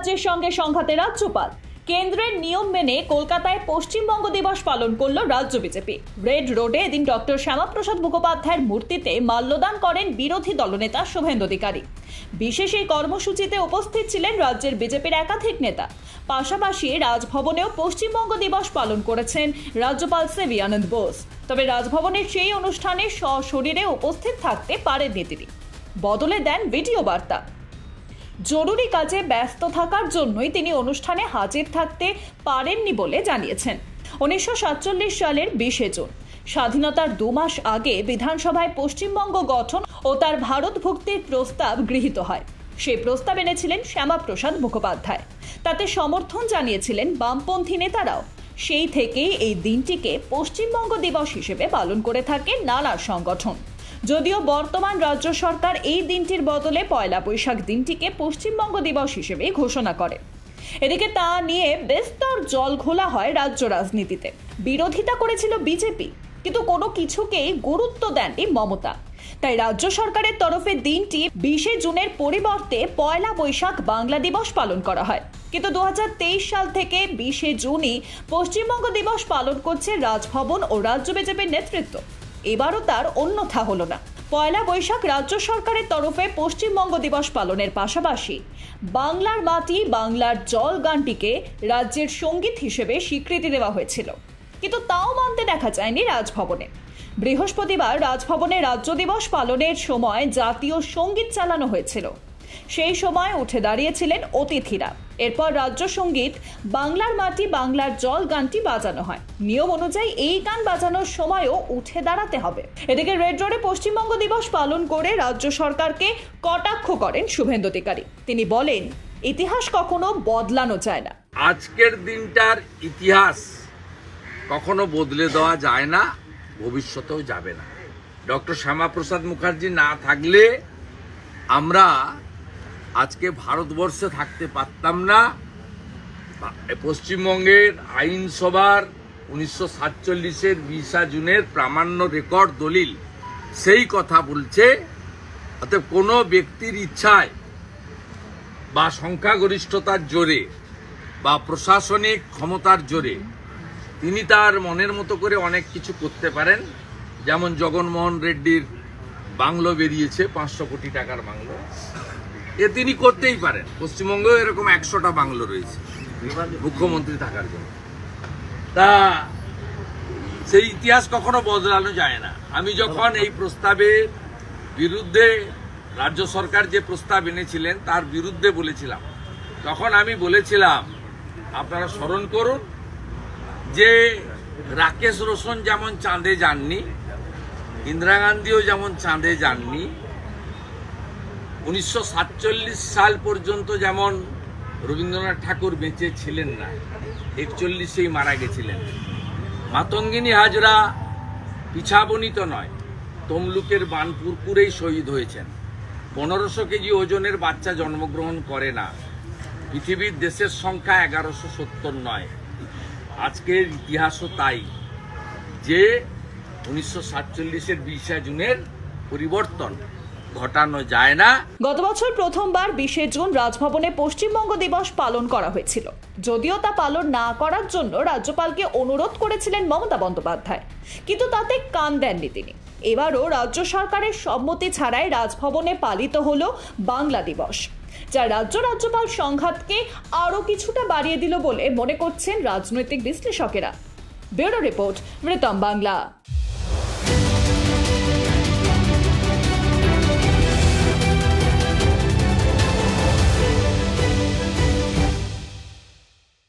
রাজ্যের সঙ্গে সংঘাতে রাজ্যপাল। কেন্দ্রের নিয়ম মেনে কলকাতায় পশ্চিমবঙ্গ দিবস পালন করল রাজ্য বিজেপি। রেড রোডে এদিন ডক্টর শ্যামাপ্রসাদ মুখোপাধ্যায়ের মূর্তিতে মাল্যদান করেন বিরোধী দলনেতা শুভেন্দু অধিকারী। বিশেষ এই কর্মসূচিতে উপস্থিত ছিলেন রাজ্যের বিজেপির একাধিক নেতা। পাশাপাশি রাজভবনেও পশ্চিমবঙ্গ দিবস পালন করেছেন রাজ্যপাল সিভি আনন্দ বোস। তবে রাজভবনের সেই অনুষ্ঠানে সশরীরে উপস্থিত থাকতে পারেননি তিনি, বদলে দেন ভিডিও বার্তা। জরুরি কাজে ব্যস্ত থাকার জন্যই তিনি অনুষ্ঠানে হাজির থাকতে পারেননি বলে জানিয়েছেন। 1947 সালের 20 জুন স্বাধীনতার 2 মাস আগে বিধানসভায় পশ্চিমবঙ্গ গঠন ও তার ভারত ভুক্তির প্রস্তাব গৃহীত হয়। সেই প্রস্তাব এনেছিলেন শ্যামাপ্রসাদ মুখোপাধ্যায়। তাতে সমর্থন জানিয়েছিলেন বামপন্থী নেতারাও। সেই থেকেই এই দিনটিকে পশ্চিমবঙ্গ দিবস হিসেবে পালন করে থাকে নানা সংগঠন। যদিও বর্তমান রাজ্য সরকার এই দিনটির বদলে পয়লা বৈশাখ দিনটিকে পশ্চিমবঙ্গ দিবস হিসেবে ঘোষণা করে। এদিকে তা নিয়ে বিস্তর জল ঘোলা হয় রাজ্য রাজনীতিতে। বিরোধিতা করেছিল বিজেপি, কিন্তু কোনো কিছুকেই গুরুত্ব দেননি মমতা। তাই রাজ্য সরকারের তরফে দিনটি 20 জুনের পরিবর্তে পয়লা বৈশাখ বাংলা দিবস পালন করা হয়। কিন্তু 2023 সাল থেকে 20 জুনই পশ্চিমবঙ্গ দিবস পালন করছে রাজভবন ও রাজ্য বিজেপির নেতৃত্ব। এবারও তার অন্যথা হলো না। পয়লা বৈশাখ রাজ্য সরকারের তরফে পশ্চিমবঙ্গ দিবস পালনের পাশাপাশি বাংলার মাটি বাংলার জল গানটিকে রাজ্যের সঙ্গীত হিসেবে স্বীকৃতি দেওয়া হয়েছিল, কিন্তু তাও মানতে দেখা যায়নি রাজভবনে। বৃহস্পতিবার রাজভবনে রাজ্য দিবস পালনের সময় জাতীয় সঙ্গীত চালানো হয়েছিল। সেই সময় উঠে দাঁড়িয়েছিলেন অতিথিরা। এরপর রাজ্য সঙ্গীত বাংলার মাটি বাংলার জল গানটি বাজানো হয়। নিয়ম অনুযায়ী এই গান বাজানোর সময়ও উঠে দাঁড়াতে হবে। এদিকে রেড রোডে পশ্চিমবঙ্গ দিবস পালন করে রাজ্য সরকারকে কটাক্ষ করেন শুভেন্দু অধিকারী। তিনি বলেন, ইতিহাস কখনো বদলানো যায় না। আজকের দিনটার ইতিহাস কখনো বদলে দেওয়া যায় না, ভবিষ্যতেও যাবে না। ডক্টর শ্যামাপ্রসাদ মুখার্জি না থাকলে আমরা আজকে ভারতবর্ষে থাকতে পারতাম না। পশ্চিমবঙ্গের আইনসভার 1947-এর 20 জুনের প্রামাণ্য রেকর্ড দলিল সেই কথা বলছে। অতএব কোনো ব্যক্তির ইচ্ছায় বা সংখ্যাগরিষ্ঠতার জোরে বা প্রশাসনিক ক্ষমতার জোরে তিনি তার মনের মতো করে অনেক কিছু করতে পারেন। যেমন জগনমোহন রেড্ডির বাংলো বেরিয়েছে, 500 কোটি টাকার বাংলো, এ তিনি করতেই পারেন। পশ্চিমবঙ্গেও এরকম 100টা বাংলো রয়েছে মুখ্যমন্ত্রী থাকার জন্য। তা সেই ইতিহাস কখনো বদলানো যায় না। আমি যখন এই প্রস্তাবের বিরুদ্ধে, রাজ্য সরকার যে প্রস্তাব এনেছিলেন তার বিরুদ্ধে বলেছিলাম, তখন আমি বলেছিলাম আপনারা স্মরণ করুন যে রাকেশ রোশন যেমন চাঁদে যাননি, ইন্দিরা গান্ধীও যেমন চাঁদে যাননি, 1947 সাল পর্যন্ত যেমন রবীন্দ্রনাথ ঠাকুর বেঁচে ছিলেন না, 41-এই মারা গেছিলেন। মাতঙ্গিনী হাজরা পিছাবনিত নয়, তমলুকের বানপুরপুরেই শহীদ হয়েছেন। 1500 কেজি ওজনের বাচ্চা জন্মগ্রহণ করে না। পৃথিবীর দেশের সংখ্যা 1170 নয়। আজকের ইতিহাসও তাই, যে 1947-এর 20 জুনের পরিবর্তন ঘটানো যায় না। গত বছর প্রথমবার 20 জুন রাজভবনে পশ্চিমবঙ্গ দিবস পালন করা হয়েছিল। যদিও তা পালন না করার জন্য রাজ্যপালকে অনুরোধ করেছিলেন মমতা বন্দ্যোপাধ্যায়, কিন্তু তাতে কান দেননি তিনি। এবারও রাজ্য সরকারের সম্মতি ছাড়াই রাজভবনে পালিত হলো বাংলা দিবস, যা রাজ্যপাল সংঘাতকে আরও কিছুটা বাড়িয়ে দিল বলে মনে করছেন রাজনৈতিক বিশ্লেষকেরা। ব্যুরো রিপোর্ট, মৃতম বাংলা।